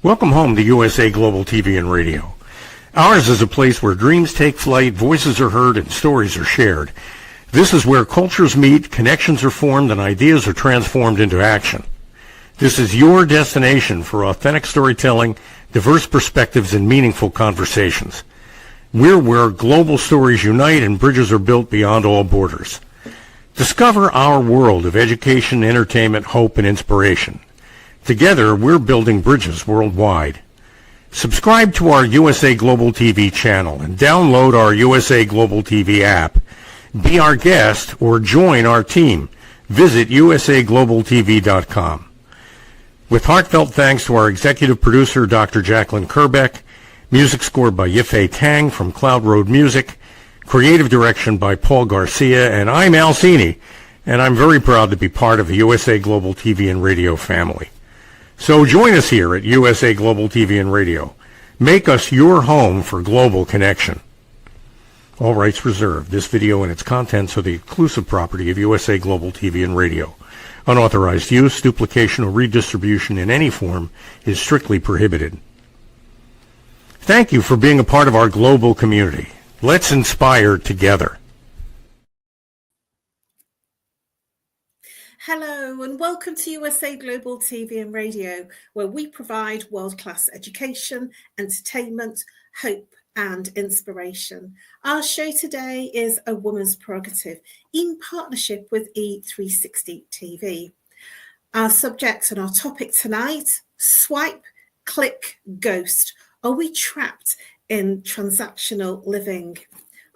Welcome home to USA Global TV and Radio. Ours is a place where dreams take flight, voices are heard, and stories are shared. This is where cultures meet, connections are formed, and ideas are transformed into action. This is your destination for authentic storytelling, diverse perspectives, and meaningful conversations. We're where global stories unite and bridges are built beyond all borders. Discover our world of education, entertainment, hope, and inspiration. Together, we're building bridges worldwide. Subscribe to our USA Global TV channel and download our USA Global TV app. Be our guest or join our team. Visit usaglobaltv.com. With heartfelt thanks to our executive producer, Dr. Jacqueline Kerbeck, music scored by Yifei Tang from Cloud Road Music, creative direction by Paul Garcia, and I'm Al Cini, and I'm very proud to be part of the USA Global TV and Radio family. So join us here at USA Global TV and Radio. Make us your home for global connection. All rights reserved. This video and its contents are the exclusive property of USA Global TV and Radio. Unauthorized use, duplication, or redistribution in any form is strictly prohibited. Thank you for being a part of our global community. Let's inspire together. Hello and welcome to USA Global TV and Radio, where we provide world-class education, entertainment, hope and inspiration. Our show today is A Woman's Prerogative in partnership with E360 TV. Our subject and our topic tonight, swipe, click, ghost. Are we trapped in transactional living?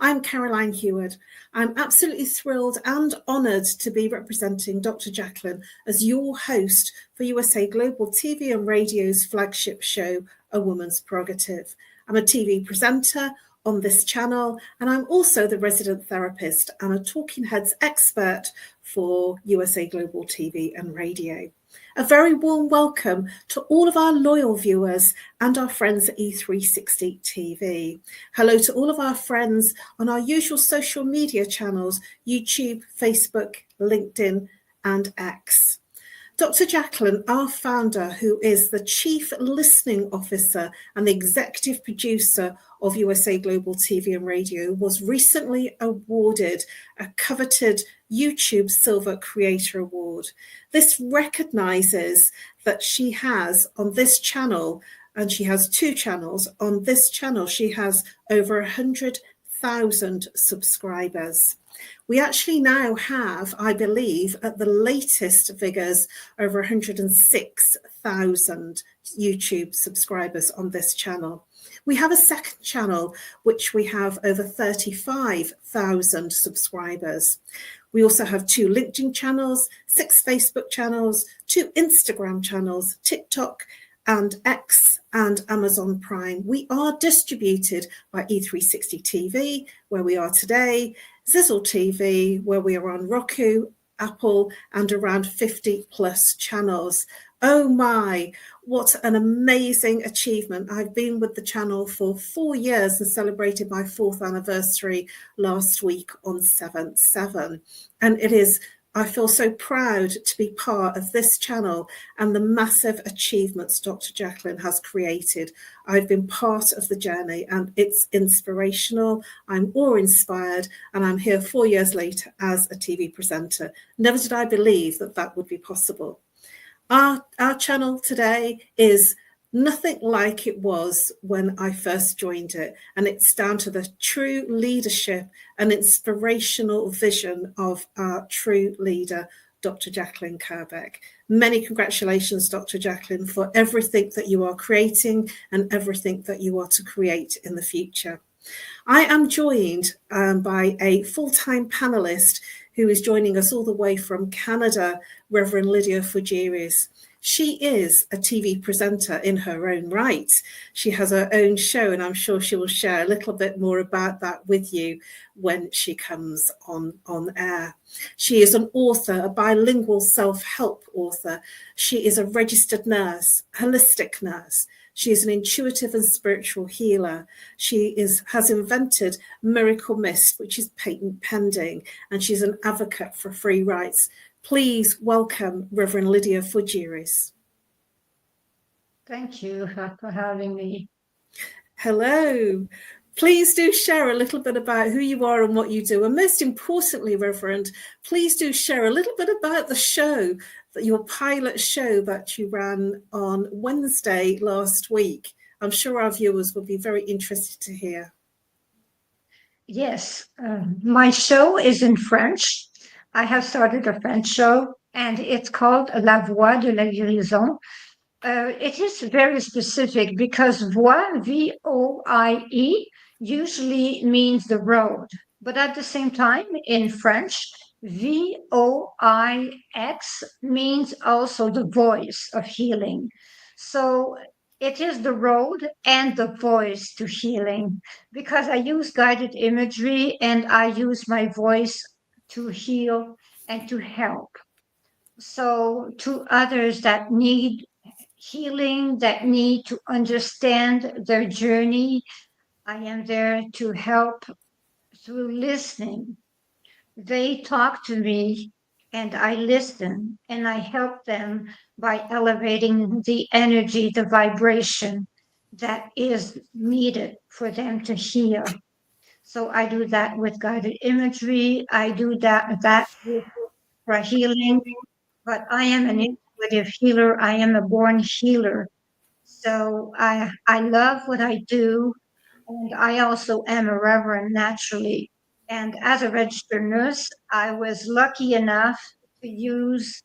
I'm Caroline HEWARD. I'm absolutely thrilled and honoured to be representing Dr. Jacqueline as your host for USA Global TV and Radio's flagship show, A Woman's Prerogative. I'm a TV presenter on this channel, and I'm also the resident therapist and a Talking Heads expert for USA Global TV and Radio. A very warm welcome to all of our loyal viewers and our friends at E360 TV. Hello to all of our friends on our usual social media channels, YouTube, Facebook, LinkedIn, and X. Dr. Jacqueline, our founder, who is the Chief Listening Officer and the Executive Producer of USA Global TV and Radio, was recently awarded a coveted YouTube Silver Creator Award. This recognises that she has on this channel, and she has two channels, on this channel she has over 100,000 subscribers. We actually now have, I believe, at the latest figures, over 106,000 YouTube subscribers on this channel. We have a second channel, which we have over 35,000 subscribers. We also have 2 LinkedIn channels, 6 Facebook channels, 2 Instagram channels, TikTok and X and Amazon Prime. We are distributed by E360 TV, where we are today, Zizzle TV, where we are on Roku, Apple, and around 50 plus channels. Oh my, what an amazing achievement. I've been with the channel for 4 years and celebrated my 4th anniversary last week on 7/7. And I feel so proud to be part of this channel and the massive achievements Dr. Jacqueline has created. I've been part of the journey and it's inspirational. I'm awe-inspired and I'm here 4 years later as a TV presenter. Never did I believe that that would be possible. Our channel today is nothing like it was when I first joined it, and it's down to the true leadership and inspirational vision of our true leader, Dr. Jacqueline Kerbeck. Many congratulations, Dr. Jacqueline, for everything that you are creating and everything that you are to create in the future. I am joined by a full-time panelist who is joining us all the way from Canada, Reverend Lydia FOUGERES. She is a TV presenter in her own right. She has her own show, and I'm sure she will share a little bit more about that with you when she comes on air. She is an author, a bilingual self-help author. She is a registered nurse, holistic nurse. She is an intuitive and spiritual healer. She has invented Miracle Mist, which is patent pending, and she's an advocate for free rights. Please welcome Reverend Lydia FOUGERES. Thank you for having me. Hello. Please do share a little bit about who you are and what you do. And most importantly, Reverend, please do share a little bit about the show, your pilot show that you ran on Wednesday last week. I'm sure our viewers will be very interested to hear. Yes, my show is in French. I have started a French show, and it's called La Voix de la Guérison. It is very specific because voix, V-O-I-E, usually means the road. But at the same time, in French, V-O-I-X means also the voice of healing. So it is the road and the voice to healing because I use guided imagery and I use my voice to heal and to help. So to others that need healing, that need to understand their journey, I am there to help through listening. They talk to me and I listen and I help them by elevating the energy, the vibration that is needed for them to heal. So I do that with guided imagery. I do that with for healing, but I am an intuitive healer. I am a born healer. So I love what I do, and I also am a reverend naturally. And as a registered nurse, I was lucky enough to use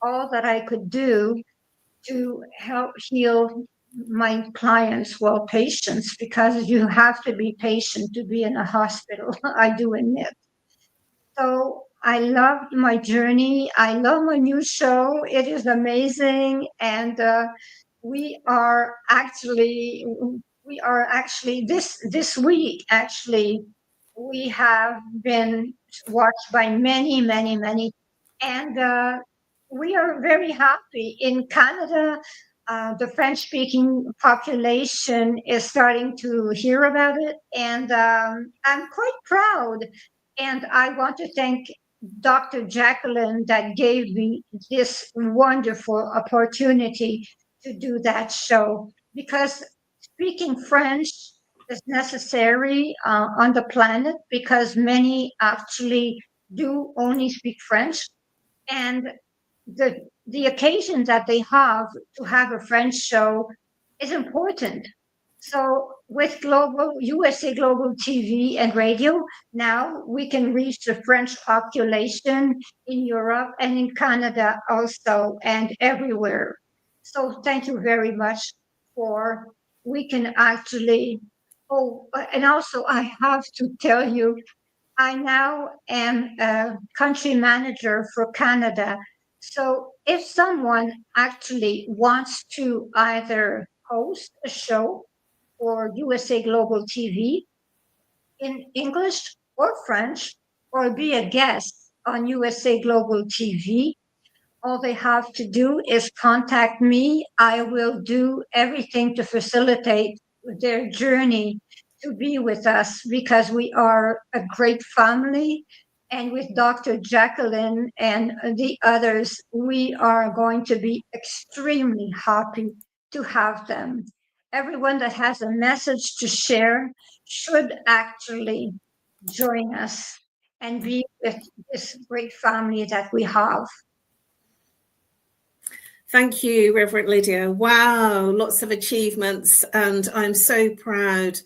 all that I could do to help heal my clients, well, patients, because you have to be patient to be in a hospital. I do admit. So I loved my journey. I love my new show. It is amazing, and we are actually this week actually we have been watched by many, and we are very happy in Canada. The French-speaking population is starting to hear about it, and I'm quite proud. And I want to thank Dr. Jacqueline that gave me this wonderful opportunity to do that show because speaking French is necessary on the planet because many actually do only speak French. And the occasion that they have to have a French show is important. So with global USA Global TV and radio, now we can reach the French population in Europe and in Canada also and everywhere. So thank you very much for we can actually and also I have to tell you I now am a country manager for Canada. So if someone actually wants to either host a show or USA Global TV in English or French, or be a guest on USA Global TV, all they have to do is contact me. I will do everything to facilitate their journey to be with us because we are a great family. And with Dr. Jacqueline and the others, we are going to be extremely happy to have them. Everyone that has a message to share should actually join us and be with this great family that we have. Thank you, Reverend Lydia. Wow, lots of achievements. And I'm so proud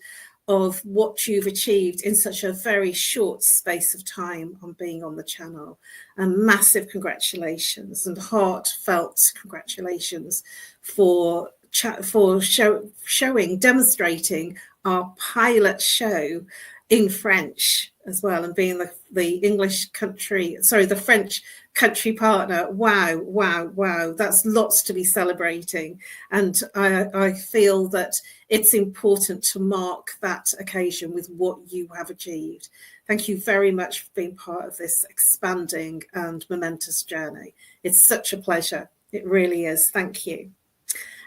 of what you've achieved in such a very short space of time on being on the channel. And massive congratulations and heartfelt congratulations for demonstrating our pilot show in French as well, and being the French country partner. Wow. That's lots to be celebrating. And I feel that it's important to mark that occasion with what you have achieved. Thank you very much for being part of this expanding and momentous journey. It's such a pleasure. It really is. Thank you.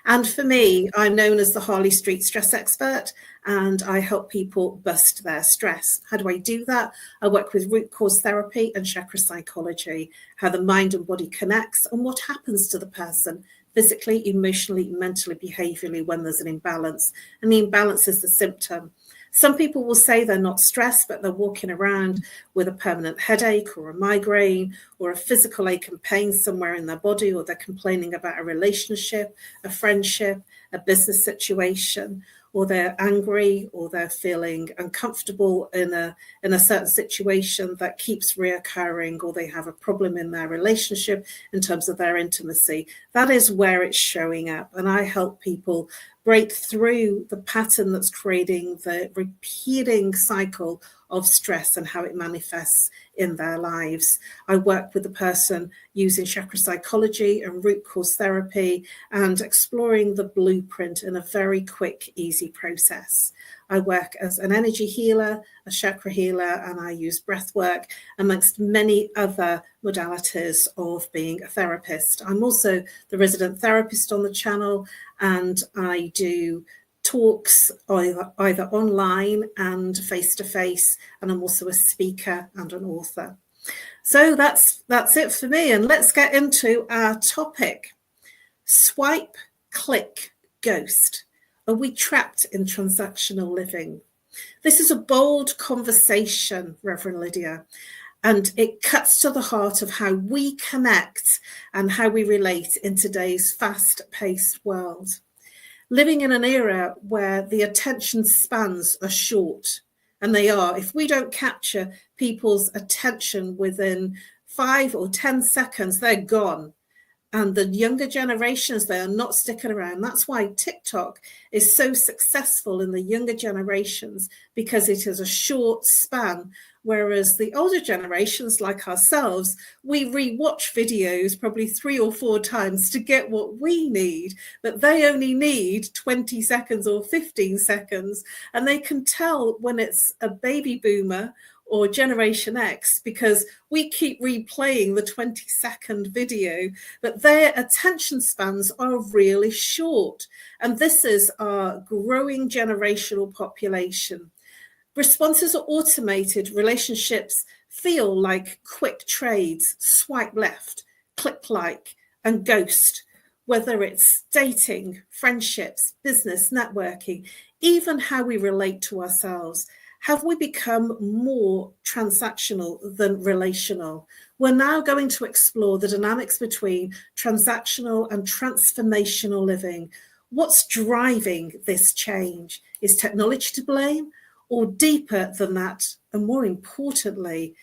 And for me, I'm known as the Harley Street Stress Expert, and I help people bust their stress. How do I do that? I work with root cause therapy and chakra psychology, how the mind and body connects and what happens to the person physically, emotionally, mentally, behaviorally when there's an imbalance. And the imbalance is the symptom. Some people will say they're not stressed, but they're walking around with a permanent headache or a migraine or a physical ache and pain somewhere in their body, or they're complaining about a relationship, a friendship, a business situation, or they're angry, or they're feeling uncomfortable in a certain situation that keeps reoccurring, or they have a problem in their relationship in terms of their intimacy. That is where it's showing up. And I help people break through the pattern that's creating the repeating cycle of stress and how it manifests in their lives. I work with the person using chakra psychology and root cause therapy and exploring the blueprint in a very quick, easy process. I work as an energy healer, a chakra healer, and I use breath work amongst many other modalities of being a therapist. I'm also the resident therapist on the channel, and I do talks either online and face-to-face, and I'm also a speaker and an author. So that's it for me, and let's get into our topic. Swipe, click, ghost. Are we trapped in transactional living? This is a bold conversation, Reverend Lydia, and it cuts to the heart of how we connect and how we relate in today's fast-paced world. Living in an era where the attention spans are short, and they are. If we don't capture people's attention within 5 or 10 seconds, they're gone. And the younger generations, they are not sticking around. That's why TikTok is so successful in the younger generations, because it is a short span. Whereas the older generations, like ourselves, we rewatch videos probably 3 or 4 times to get what we need, but they only need 20 seconds or 15 seconds. And they can tell when it's a baby boomer or Generation X, because we keep replaying the 20-second video, but their attention spans are really short. And this is our growing generational population. Responses are automated. Relationships feel like quick trades, swipe left, click like, and ghost. Whether it's dating, friendships, business, networking, even how we relate to ourselves. Have we become more transactional than relational? We're now going to explore the dynamics between transactional and transformational living. What's driving this change? Is technology to blame? Or deeper than that, and more importantly,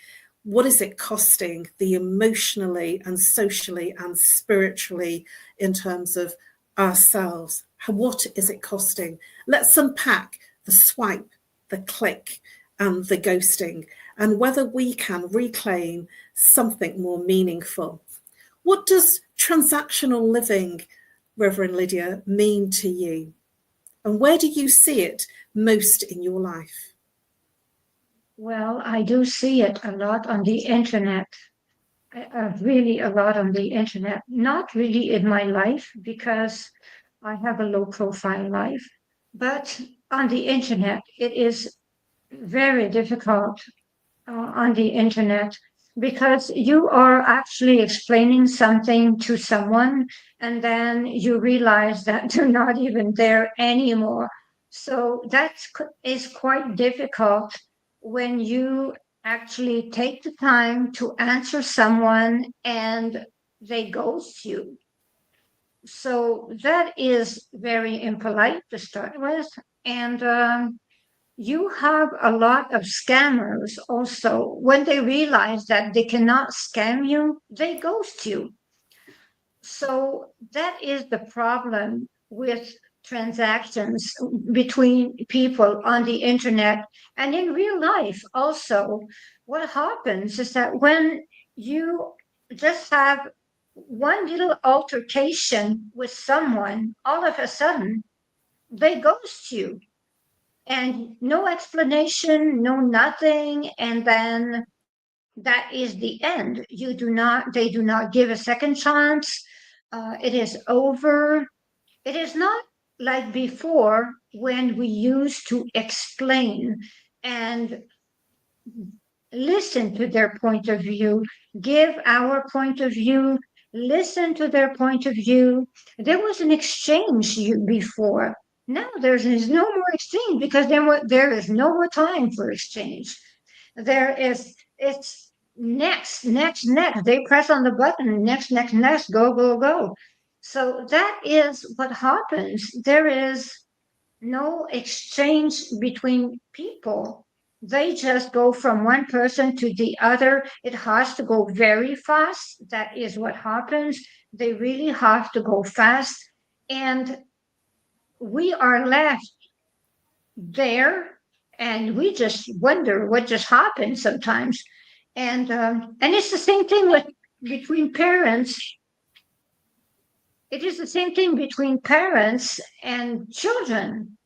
what is it costing the emotionally and socially and spiritually in terms of ourselves? What is it costing? Let's unpack the swipe, the click, and the ghosting, and whether we can reclaim something more meaningful. What does transactional living, Reverend Lydia, mean to you? And where do you see it most in your life? Well, I do see it a lot on the internet, really a lot on the internet, not really in my life because I have a low profile life, but on the internet, it is very difficult on the internet because you are actually explaining something to someone and then you realize that they're not even there anymore. So that is quite difficult when you actually take the time to answer someone and they ghost you. So that is very impolite to start with. And you have a lot of scammers also. When they realize that they cannot scam you, they ghost you. So that is the problem with transactions between people on the internet and in real life also. What happens is that when you just have one little altercation with someone, all of a sudden they ghost you and no explanation, no nothing, and then that is the end. They do not give a second chance. It is over. It is not like before when we used to explain and listen to their point of view, give our point of view, listen to their point of view. There was an exchange before. Now there's no more exchange because there is no more time for exchange. It's next. They press on the button, next, go. So that is what happens. There is no exchange between people. They just go from one person to the other. It has to go very fast. That is what happens. They really have to go fast. And we are left there and we just wonder what just happened sometimes. And it's the same thing between parents. It is the same thing between parents and children.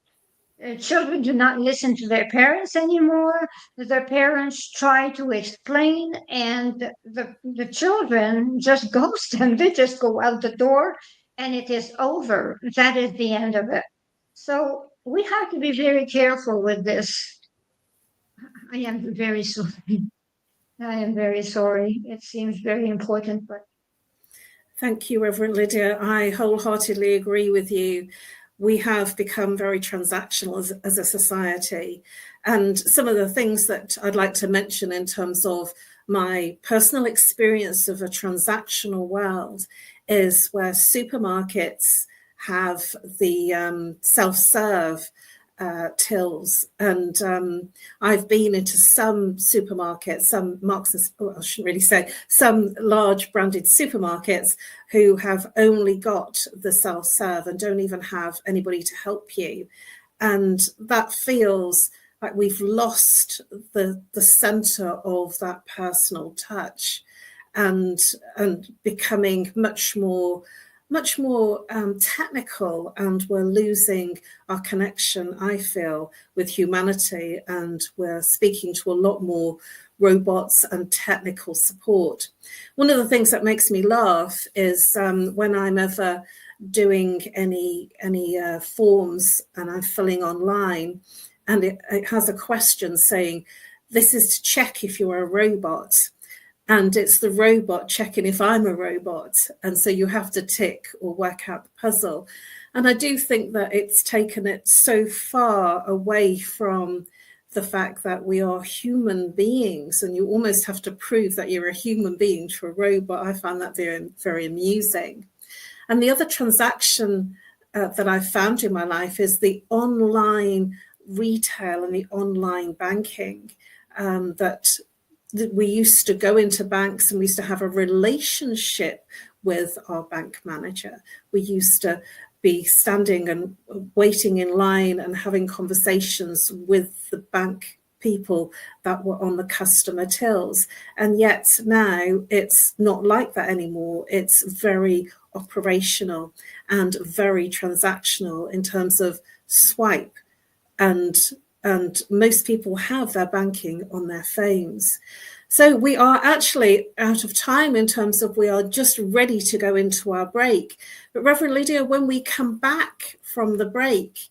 Children do not listen to their parents anymore. Their parents try to explain, and the children just ghost them. They just go out the door, and it is over. That is the end of it. So we have to be very careful with this. I am very sorry. I am very sorry. It seems very important, but. Thank you, Reverend Lydia. I wholeheartedly agree with you. We have become very transactional as a society. And some of the things that I'd like to mention in terms of my personal experience of a transactional world is where supermarkets have the self-serve tills, and I've been into some supermarkets, some I shouldn't really say, some large branded supermarkets who have only got the self-serve and don't even have anybody to help you, and that feels like we've lost the center of that personal touch, and becoming much more technical, and we're losing our connection, I feel, with humanity, and we're speaking to a lot more robots and technical support. One of the things that makes me laugh is when I'm ever doing any forms and I'm filling online, and it has a question saying, this is to check if you're a robot. And it's the robot checking if I'm a robot. And so you have to tick or work out the puzzle. And I do think that it's taken it so far away from the fact that we are human beings, and you almost have to prove that you're a human being to a robot. I find that very, very amusing. And the other transaction that I've found in my life is the online retail and the online banking that we used to go into banks and we used to have a relationship with our bank manager. We used to be standing and waiting in line and having conversations with the bank people that were on the customer tills. And yet now it's not like that anymore. It's very operational and very transactional in terms of swipe, and most people have their banking on their phones. So we are actually out of time in terms of we are just ready to go into our break. But Reverend Lydia, when we come back from the break,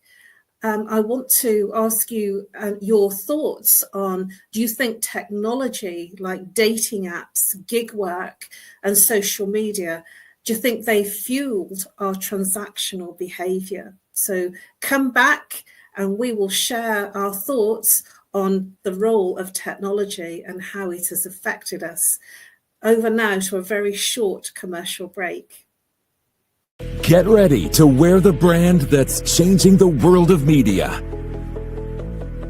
I want to ask you your thoughts on, do you think technology like dating apps, gig work, and social media, do you think they fueled our transactional behavior? So come back and we will share our thoughts on the role of technology and how it has affected us. Over now to a very short commercial break. Get ready to wear the brand that's changing the world of media.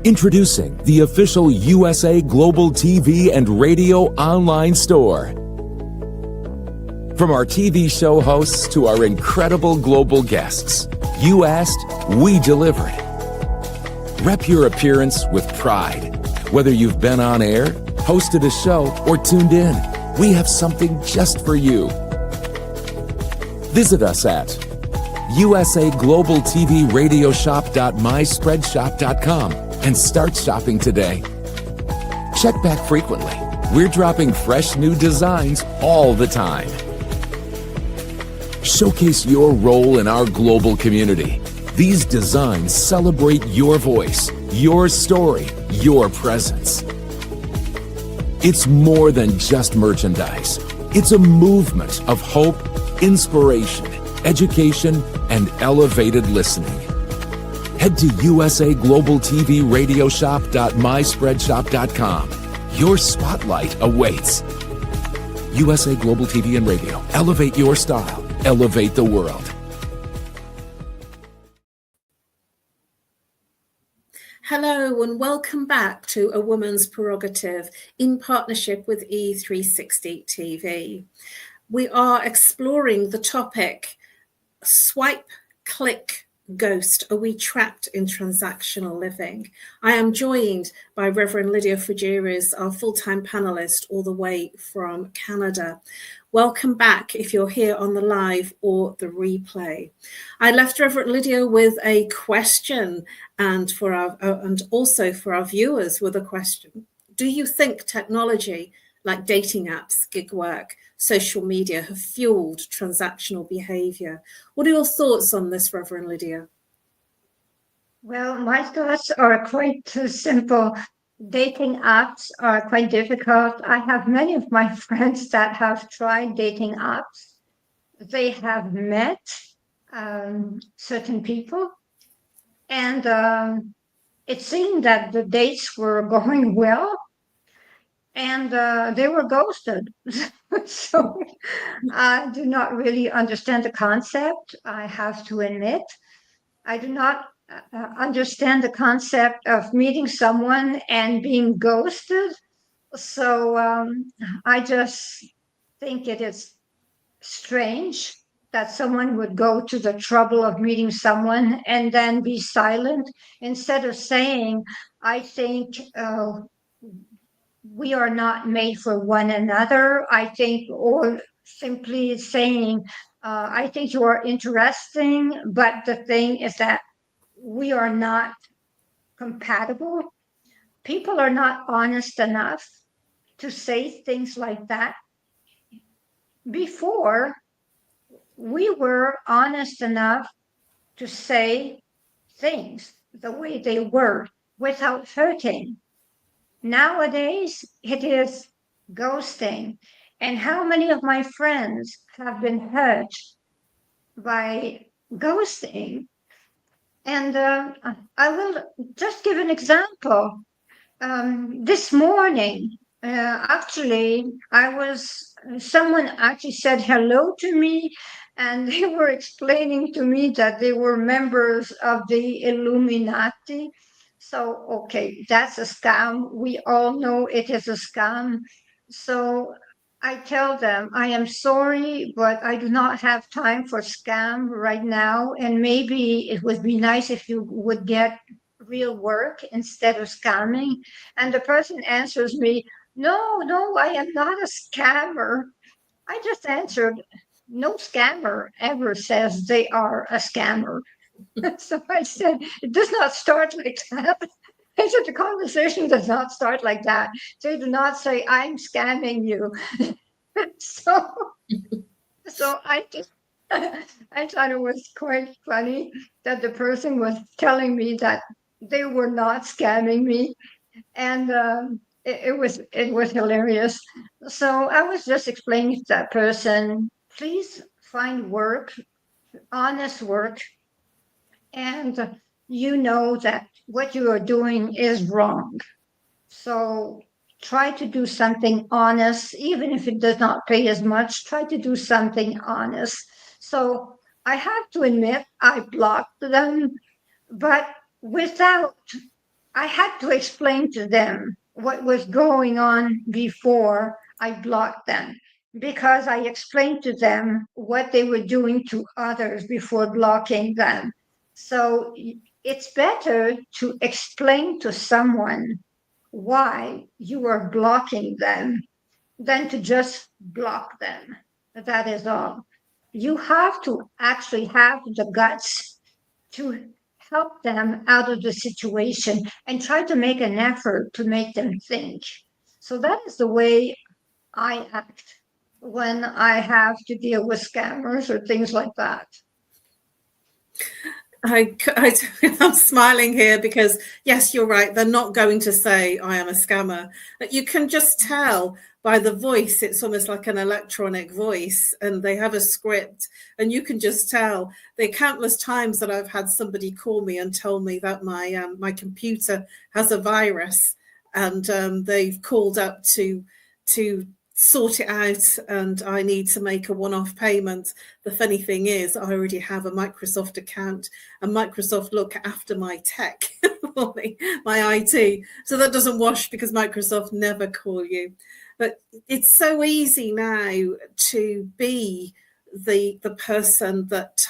Introducing the official USA Global TV and Radio online store. From our TV show hosts to our incredible global guests, you asked, we delivered. Rep your appearance with pride. Whether you've been on air, hosted a show, or tuned in, we have something just for you. Visit us at usaglobaltvradiosshop.myspreadshop.com and start shopping today. Check back frequently. We're dropping fresh new designs all the time. Showcase your role in our global community. These designs celebrate your voice, your story, your presence. It's more than just merchandise. It's a movement of hope, inspiration, education, and elevated listening. Head to usaglobaltvradioshoп.myspreadshop.com. Your spotlight awaits. USA Global TV and Radio. Elevate your style. Elevate the world. Hello and welcome back to A Woman's Prerogative in partnership with E360 TV. We are exploring the topic, swipe, click, ghost. Are we trapped in transactional living? I am joined by Reverend Lydia FOUGERES, our full-time panelist all the way from Canada. Welcome back if you're here on the live or the replay. I left Reverend Lydia with a question and also for our viewers with a question. Do you think technology like dating apps, gig work, social media have fueled transactional behavior? What are your thoughts on this, Reverend Lydia? Well, my thoughts are quite simple. Dating apps are quite difficult. I have many of my friends that have tried dating apps. They have met certain people, and it seemed that the dates were going well, and they were ghosted. So I do not really understand the concept, I have to admit. I do not understand the concept of meeting someone and being ghosted. So I just think it is strange that someone would go to the trouble of meeting someone and then be silent instead of saying, I think we are not made for one another. I think, or simply saying, I think you are interesting, but the thing is that we are not compatible. People are not honest enough to say things like that. Before, we were honest enough to say things the way they were without hurting. Nowadays, it is ghosting. And how many of my friends have been hurt by ghosting? And I will just give an example. This morning, actually, someone actually said hello to me, and they were explaining to me that they were members of the Illuminati. So, okay, that's a scam. We all know it is a scam. So I tell them, I am sorry, but I do not have time for scam right now. And maybe it would be nice if you would get real work instead of scamming. And the person answers me, no, I am not a scammer. I just answered, no scammer ever says they are a scammer. So I said, it does not start like that. I said, the conversation does not start like that. They do not say, I'm scamming you. So I thought it was quite funny that the person was telling me that they were not scamming me, and it was hilarious. So I was just explaining to that person, please find work, honest work, and you know that what you are doing is wrong. So try to do something honest, even if it does not pay as much, try to do something honest. So I have to admit, I blocked them, but I had to explain to them what was going on before I blocked them, because I explained to them what they were doing to others before blocking them. So it's better to explain to someone why you are blocking them than to just block them. That is all. You have to actually have the guts to help them out of the situation and try to make an effort to make them think. So that is the way I act when I have to deal with scammers or things like that. I'm smiling here because, yes, you're right. They're not going to say I am a scammer. But you can just tell by the voice. It's almost like an electronic voice, and they have a script, and you can just tell. The countless times that I've had somebody call me and tell me that my computer has a virus, and they've called up to sort it out, and I need to make a one-off payment. The funny thing is, I already have a Microsoft account, and Microsoft look after my tech for me, my IT. So that doesn't wash because Microsoft never call you. But it's so easy now to be the person that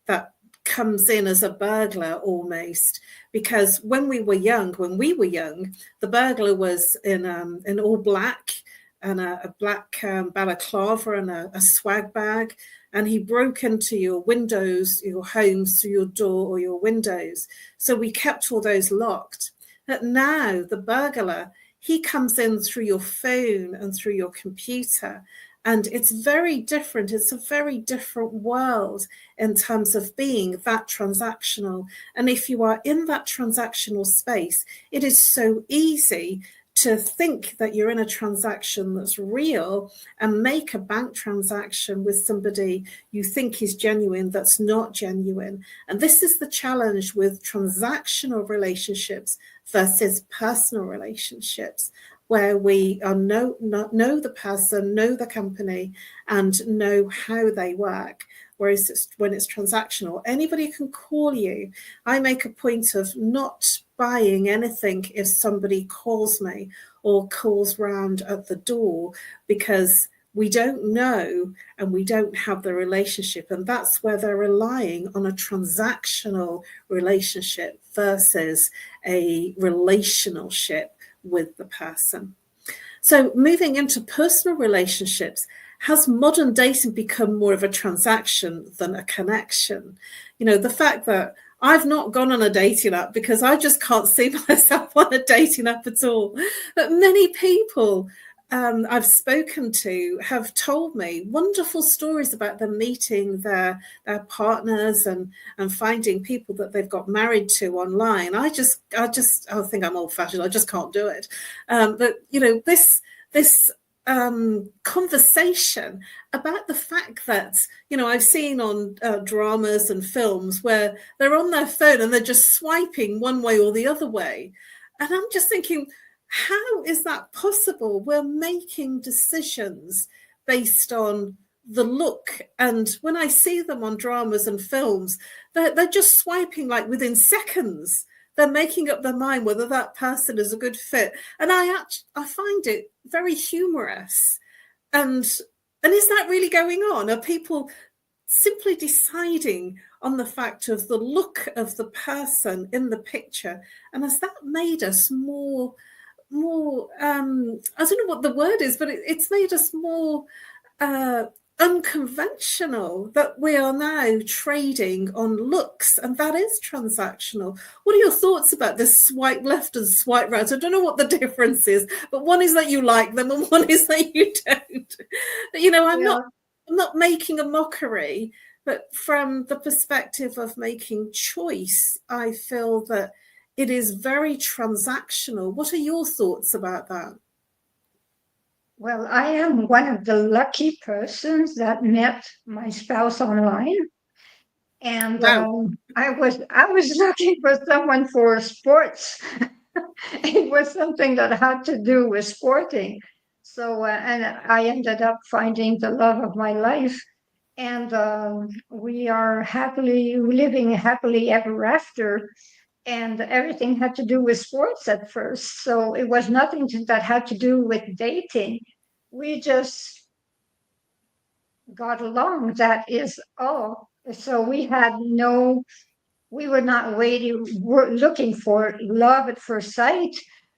that comes in as a burglar almost, because when we were young, the burglar was in all black and a black balaclava and a swag bag, and he broke into your windows, your homes, through your door or your windows. So we kept all those locked. But now the burglar, he comes in through your phone and through your computer, and it's very different. It's a very different world in terms of being that transactional. And if you are in that transactional space, it is so easy to think that you're in a transaction that's real and make a bank transaction with somebody you think is genuine that's not genuine. And this is the challenge with transactional relationships versus personal relationships, where we know the person, know the company, and know how they work. Whereas when it's transactional, anybody can call you. I make a point of not buying anything if somebody calls me or calls round at the door, because we don't know and we don't have the relationship. And that's where they're relying on a transactional relationship versus a relationship with the person. So moving into personal relationships, has modern dating become more of a transaction than a connection? You know, the fact that I've not gone on a dating app because I just can't see myself on a dating app at all. But many people I've spoken to have told me wonderful stories about them meeting their partners and finding people that they've got married to online. I think I'm old-fashioned. I just can't do it. But you know, this conversation about the fact that, you know, I've seen on dramas and films where they're on their phone and they're just swiping one way or the other way. And I'm just thinking, how is that possible? We're making decisions based on the look. And when I see them on dramas and films, they're just swiping like within seconds. They're making up their mind whether that person is a good fit. And I find it very humorous. And is that really going on? Are people simply deciding on the fact of the look of the person in the picture? And has that made us more I don't know what the word is, but it's made us more unconventional, that we are now trading on looks, and that is transactional. What are your thoughts about this swipe left and swipe right? I don't know what the difference is, but one is that you like them and one is that you don't. You know, I'm not making a mockery, but from the perspective of making choice, I feel that it is very transactional. What are your thoughts about that? Well, I am one of the lucky persons that met my spouse online, and Wow. I was looking for someone for sports. It was something that had to do with sporting. So, and I ended up finding the love of my life, and we are living happily ever after. And everything had to do with sports at first. So it was nothing that had to do with dating. We just got along. That is all. So we were not looking for love at first sight.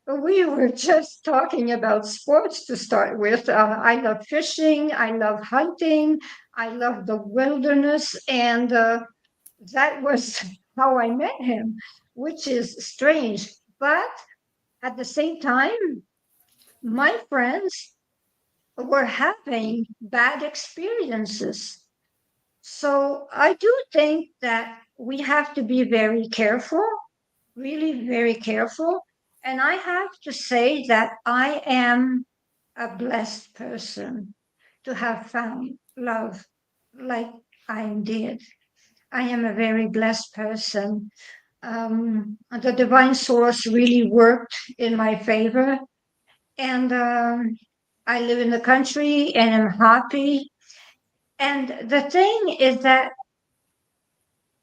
We were just talking about sports to start with. I love fishing. I love hunting. I love the wilderness. And that was how I met him, which is strange. But at the same time, my friends were having bad experiences. So I do think that we have to be very careful, really very careful. And I have to say that I am a blessed person to have found love like I did. I am a very blessed person. The divine source really worked in my favor. And I live in the country and I'm happy. And the thing is that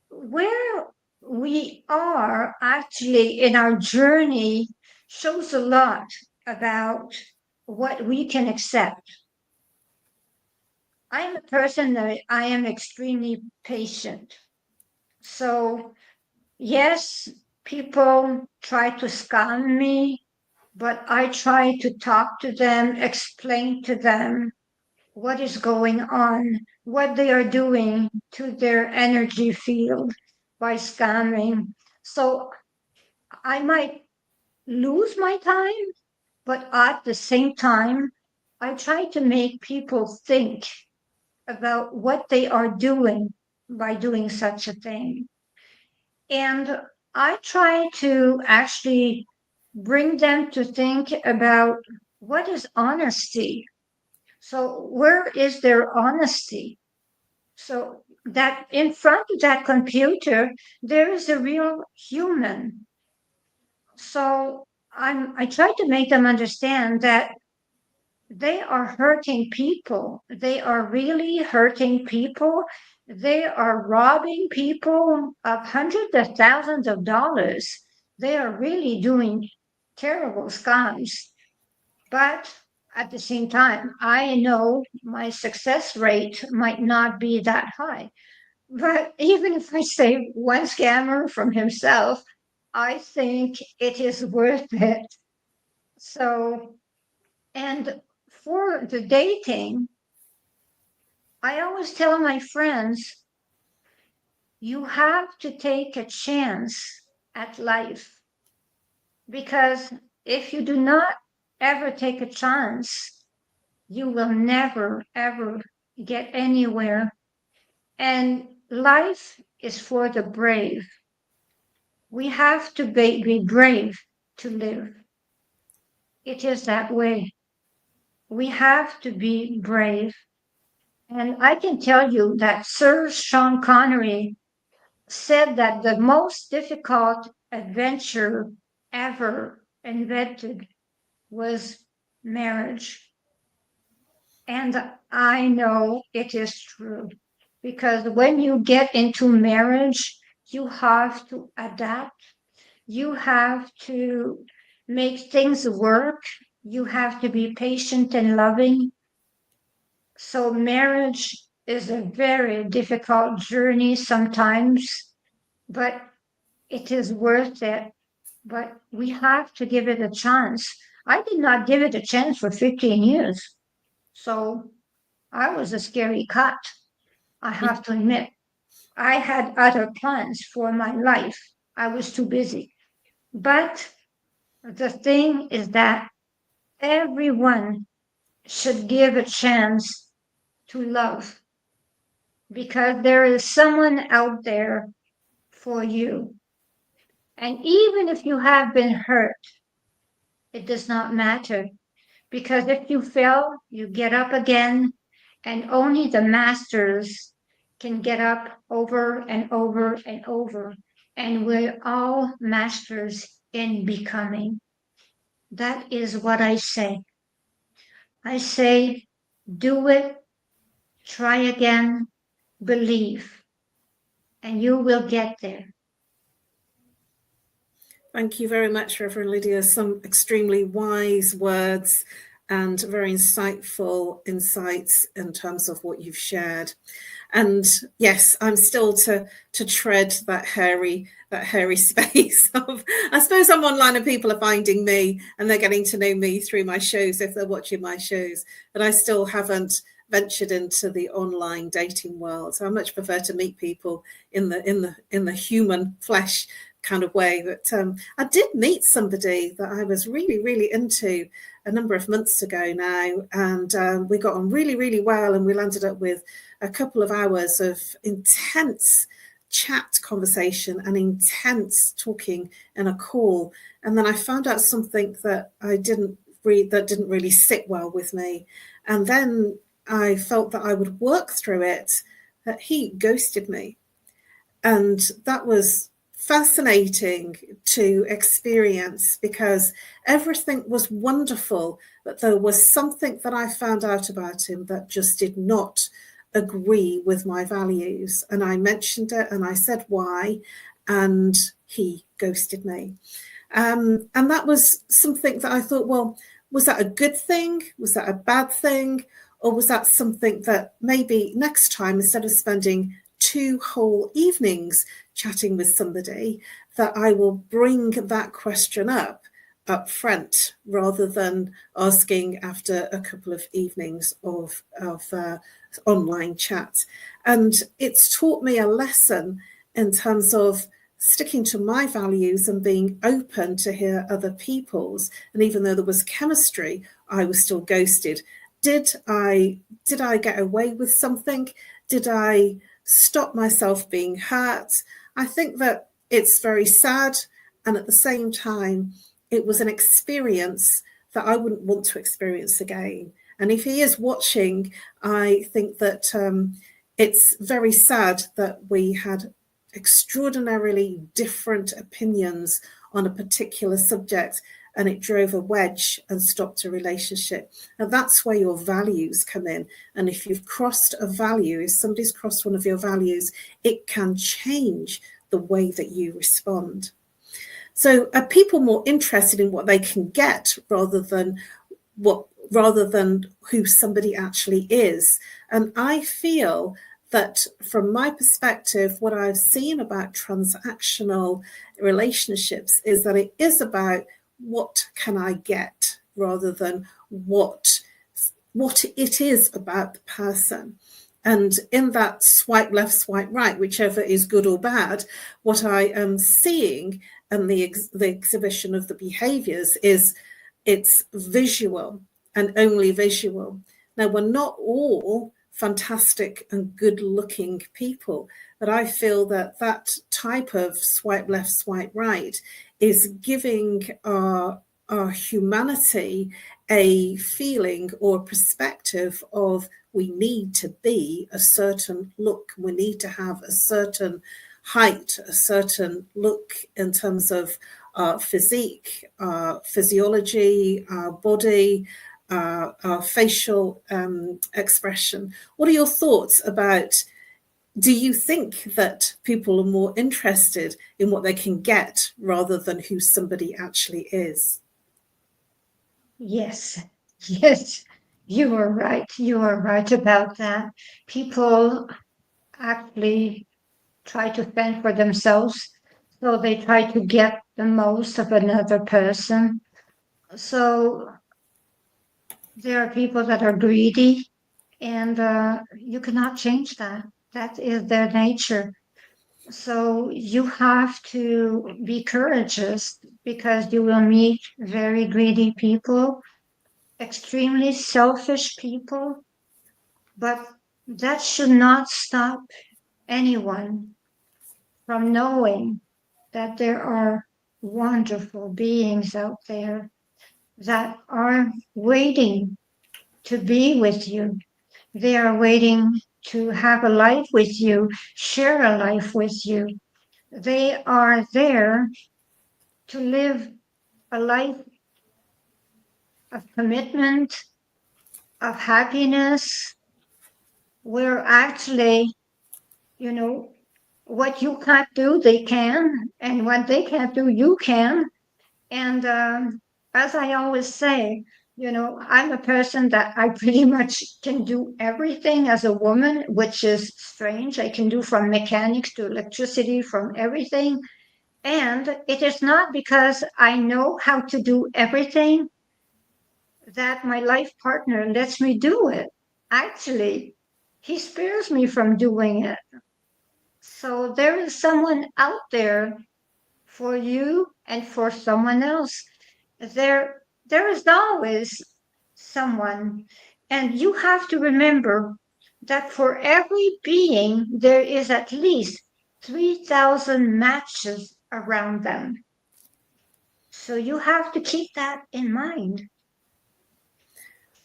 where we are actually in our journey shows a lot about what we can accept. I'm a person that I am extremely patient. So, yes, people try to scam me, but I try to talk to them, explain to them what is going on, what they are doing to their energy field by scamming. So I might lose my time, but at the same time, I try to make people think about what they are doing by doing such a thing. And I try to actually bring them to think about what is honesty. So, where is their honesty? So, that in front of that computer, there is a real human. So, I try to make them understand that they are hurting people. They are really hurting people. They are robbing people of hundreds of thousands of dollars. They are really doing terrible scams. But at the same time, I know my success rate might not be that high. But even if I save one scammer from himself, I think it is worth it. So, and for the dating, I always tell my friends, you have to take a chance at life. Because if you do not ever take a chance, you will never, ever get anywhere. And life is for the brave. We have to be brave to live. It is that way. We have to be brave. And I can tell you that Sir Sean Connery said that the most difficult adventure ever invented was marriage. And I know it is true because when you get into marriage, you have to adapt. You have to make things work. You have to be patient and loving. So marriage is a very difficult journey sometimes, but it is worth it. But we have to give it a chance. I did not give it a chance for 15 years. So I was a scary cat. I have to admit, I had other plans for my life. I was too busy. But the thing is that everyone should give a chance to love because there is someone out there for you. And even if you have been hurt, it does not matter because if you fell, you get up again, and only the masters can get up over and over and over. And we're all masters in becoming. That is what I say. I say, do it, try again, believe, and you will get there. Thank you very much, Reverend Lydia. Some extremely wise words and very insightful insights in terms of what you've shared. And yes, I'm still to tread that hairy space of, I suppose I'm online and people are finding me and they're getting to know me through my shows if they're watching my shows, but I still haven't ventured into the online dating world. So I much prefer to meet people in the human flesh kind of way. But I did meet somebody that I was really, really into a number of months ago now, and we got on really, really well, and we landed up with a couple of hours of intense chat conversation, an intense talking in a call, and then I found out something that didn't really sit well with me, and then I felt that I would work through it, that he ghosted me. And that was fascinating to experience, because everything was wonderful, but there was something that I found out about him that just did not agree with my values. And I mentioned it and I said why, and he ghosted me. And that was something that I thought, well, was that a good thing? Was that a bad thing? Or was that something that maybe next time, instead of spending 2 whole evenings chatting with somebody, that I will bring that question up front, rather than asking after a couple of evenings of online chat. And it's taught me a lesson in terms of sticking to my values and being open to hear other people's. And even though there was chemistry, I was still ghosted. Did I get away with something? Did I stop myself being hurt? I think that it's very sad, and at the same time, it was an experience that I wouldn't want to experience again. And if he is watching, I think that it's very sad that we had extraordinarily different opinions on a particular subject, and it drove a wedge and stopped a relationship. And that's where your values come in. And if you've crossed a value, if somebody's crossed one of your values, it can change the way that you respond. So are people more interested in what they can get rather than who somebody actually is? And I feel that from my perspective, what I've seen about transactional relationships is that it is about what can I get, rather than what it is about the person. And in that swipe left, swipe right, whichever is good or bad, what I am seeing in the exhibition of the behaviors is it's visual and only visual. Now, we're not all fantastic and good looking people, but I feel that that type of swipe left, swipe right is giving our humanity a feeling or perspective of we need to be a certain look, we need to have a certain height, a certain look in terms of our physique, our physiology, our body, our facial expression. What are your thoughts about, do you think that people are more interested in what they can get rather than who somebody actually is? Yes, you are right. You are right about that. People actually try to fend for themselves, so they try to get the most of another person. So there are people that are greedy, and you cannot change that. That is their nature. So you have to be courageous, because you will meet very greedy people, extremely selfish people, but that should not stop anyone from knowing that there are wonderful beings out there that are waiting to be with you. They are waiting to have a life with you, share a life with you. They are there to live a life of commitment, of happiness, where actually, what you can't do, they can, and what they can't do, you can. And as I always say, I'm a person that I pretty much can do everything as a woman, which is strange. I can do from mechanics to electricity, from everything. And it is not because I know how to do everything that my life partner lets me do it. Actually, he spares me from doing it. So there is someone out there for you and for someone else. There is always someone. And you have to remember that for every being, there is at least 3,000 matches around them. So you have to keep that in mind.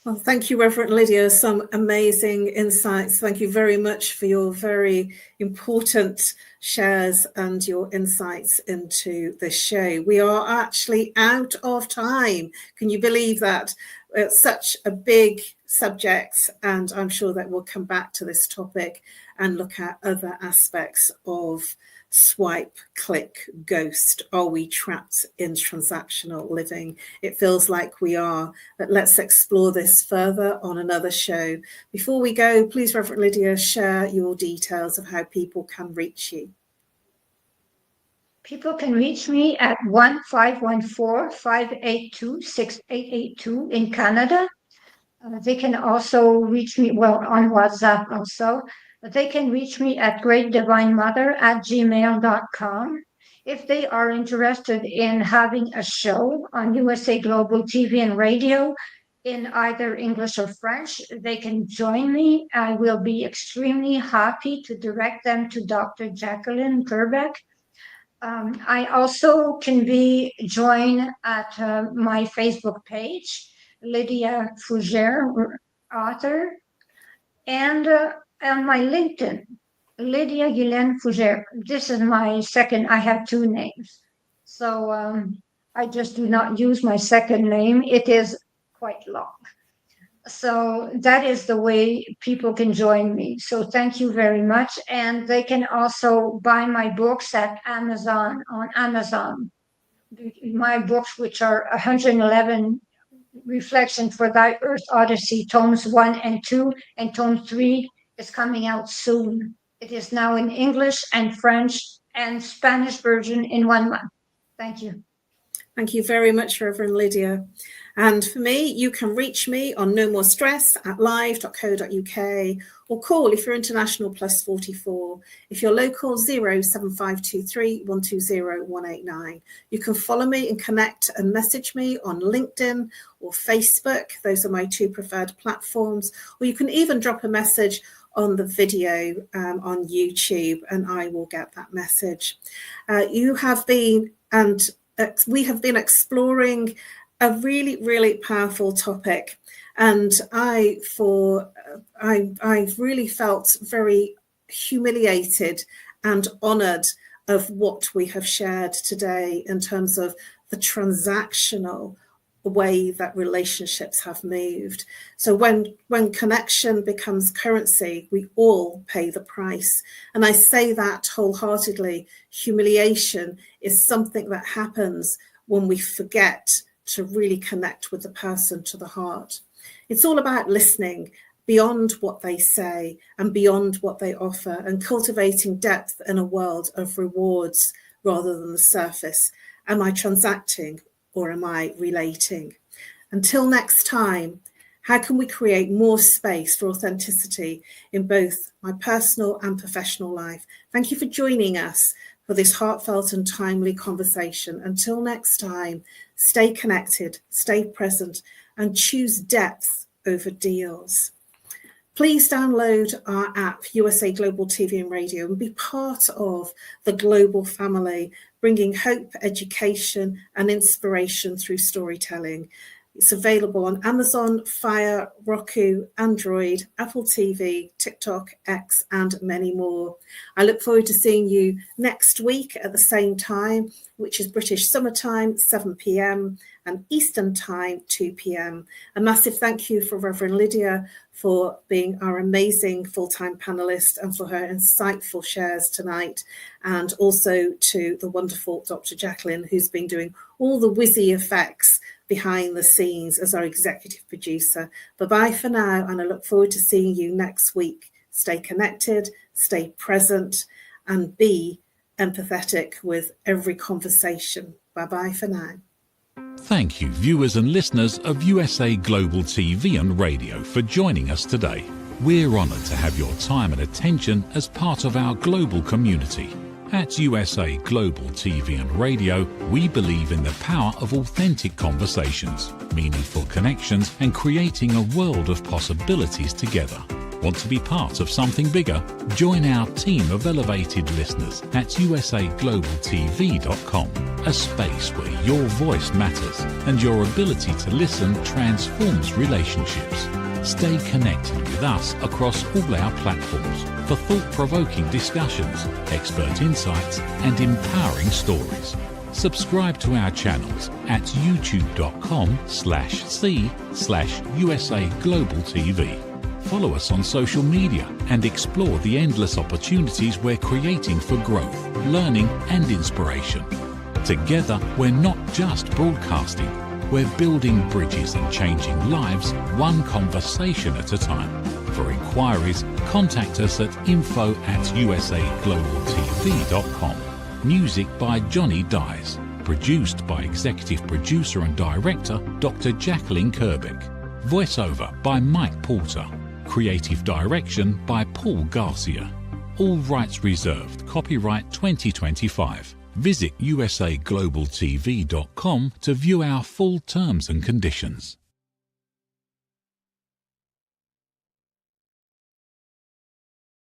Well, thank you, Reverend Lydia. Some amazing insights. Thank you very much for your very important shares and your insights into this show. We are actually out of time. Can you believe that? It's such a big subject, and I'm sure that we'll come back to this topic and look at other aspects of swipe, click, ghost. Are we trapped in transactional living? It feels like we are, but let's explore this further on another show. Before we go, please, Reverend Lydia, share your details of how people can reach you. People can reach me at 1-514-582-6882 in Canada. They can also reach me, on WhatsApp also. They can reach me at greatdivinemother@gmail.com. If they are interested in having a show on USA Global TV and radio in either English or French, they can join me. I will be extremely happy to direct them to Dr. Jacqueline Gerbeck. I also can be joined at my Facebook page, Lydia Fougere, author, and on my LinkedIn, Lydia Guylaine Fougere. This is my second, I have two names. So I just do not use my second name. It is quite long. So that is the way people can join me. So thank you very much. And they can also buy my books at Amazon, on Amazon. My books, which are 111 Reflection for Thy Earth Odyssey, tomes 1 and 2, and tome 3 is coming out soon. It is now in English and French and Spanish version in 1 month. Thank you. Thank you very much, Reverend Lydia. And for me, you can reach me on No More Stress at live.co.uk, or call if you're international +44. If you're local, 07523 120 189. You can follow me and connect and message me on LinkedIn or Facebook. Those are my two preferred platforms. Or you can even drop a message on the video on YouTube, and I will get that message. We have been exploring a really, really powerful topic, and I really felt very humiliated and honoured of what we have shared today in terms of the transactional way that relationships have moved. So when connection becomes currency, we all pay the price. And I say that wholeheartedly. Humiliation is something that happens when we forget to really connect with the person to the heart. It's all about listening beyond what they say and beyond what they offer, and cultivating depth in a world of rewards rather than the surface. Am I transacting or am I relating? Until next time, how can we create more space for authenticity in both my personal and professional life? Thank you for joining us for this heartfelt and timely conversation. Until next time, stay connected, stay present, and choose depth over deals. Please download our app, USA Global TV and Radio, and be part of the global family, bringing hope, education, and inspiration through storytelling. It's available on Amazon, Fire, Roku, Android, Apple TV, TikTok, X, and many more. I look forward to seeing you next week at the same time, which is British summertime, 7 p.m, and Eastern time, 2 p.m. A massive thank you for Reverend Lydia for being our amazing full-time panelist and for her insightful shares tonight, and also to the wonderful Dr. Jacqueline, who's been doing all the whizzy effects behind the scenes as our executive producer. Bye-bye for now, and I look forward to seeing you next week. Stay connected, stay present, and be empathetic with every conversation. Bye-bye for now. Thank you, viewers and listeners of USA Global TV and Radio, for joining us today. We're honoured to have your time and attention as part of our global community. At USA Global TV and Radio, we believe in the power of authentic conversations, meaningful connections, and creating a world of possibilities together. Want to be part of something bigger? Join our team of elevated listeners at usaglobaltv.com, a space where your voice matters and your ability to listen transforms relationships. Stay connected with us across all our platforms for thought-provoking discussions, expert insights and empowering stories. Subscribe to our channels at youtube.com/c/USA-Global-TV. Follow us on social media and explore the endless opportunities we're creating for growth, learning and inspiration. Together, we're not just broadcasting, we're building bridges and changing lives one conversation at a time. For inquiries, contact us at info@usaglobaltv.com. Music by Johnny Dyes. Produced by Executive Producer and Director Dr. Jacqueline Kerbeck. Voiceover by Mike Porter. Creative Direction by Paul Garcia. All rights reserved. Copyright 2025. Visit usaglobaltv.com to view our full terms and conditions.